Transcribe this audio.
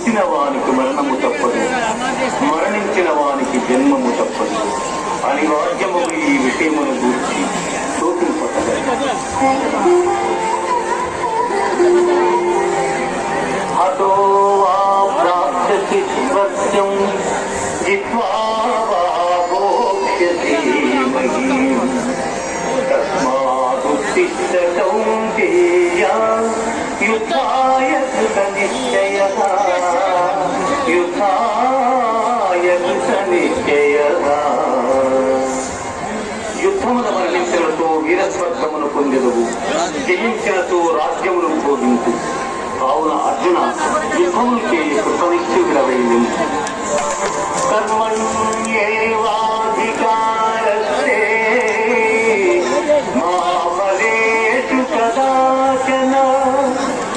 పుట్టిన వానికి మరణము తప్పదు, మరణించిన వానికి జన్మము తప్పదు. అనివార్యము ఈ విషయమును గూర్చి శోకింపగలరు. అతో వా ప్రాప్స్యసి స్వర్గం జిత్వా వా భోక్ష్యసి మహీం తస్మాదుత్తిష్ఠ కౌంతేయ యుద్ధాయ కృత నిశ్చయః యుద్ధాయ కృత నిశ్చయః. యుద్ధమున మరణించినతో వీరస్వర్గమును పొందెదవు, జయించినతో రాజ్యమును భోగించు. కావున అర్జున యుద్ధమును చేయ కృతనిశ్చయుడవై కర్మణ్యేవా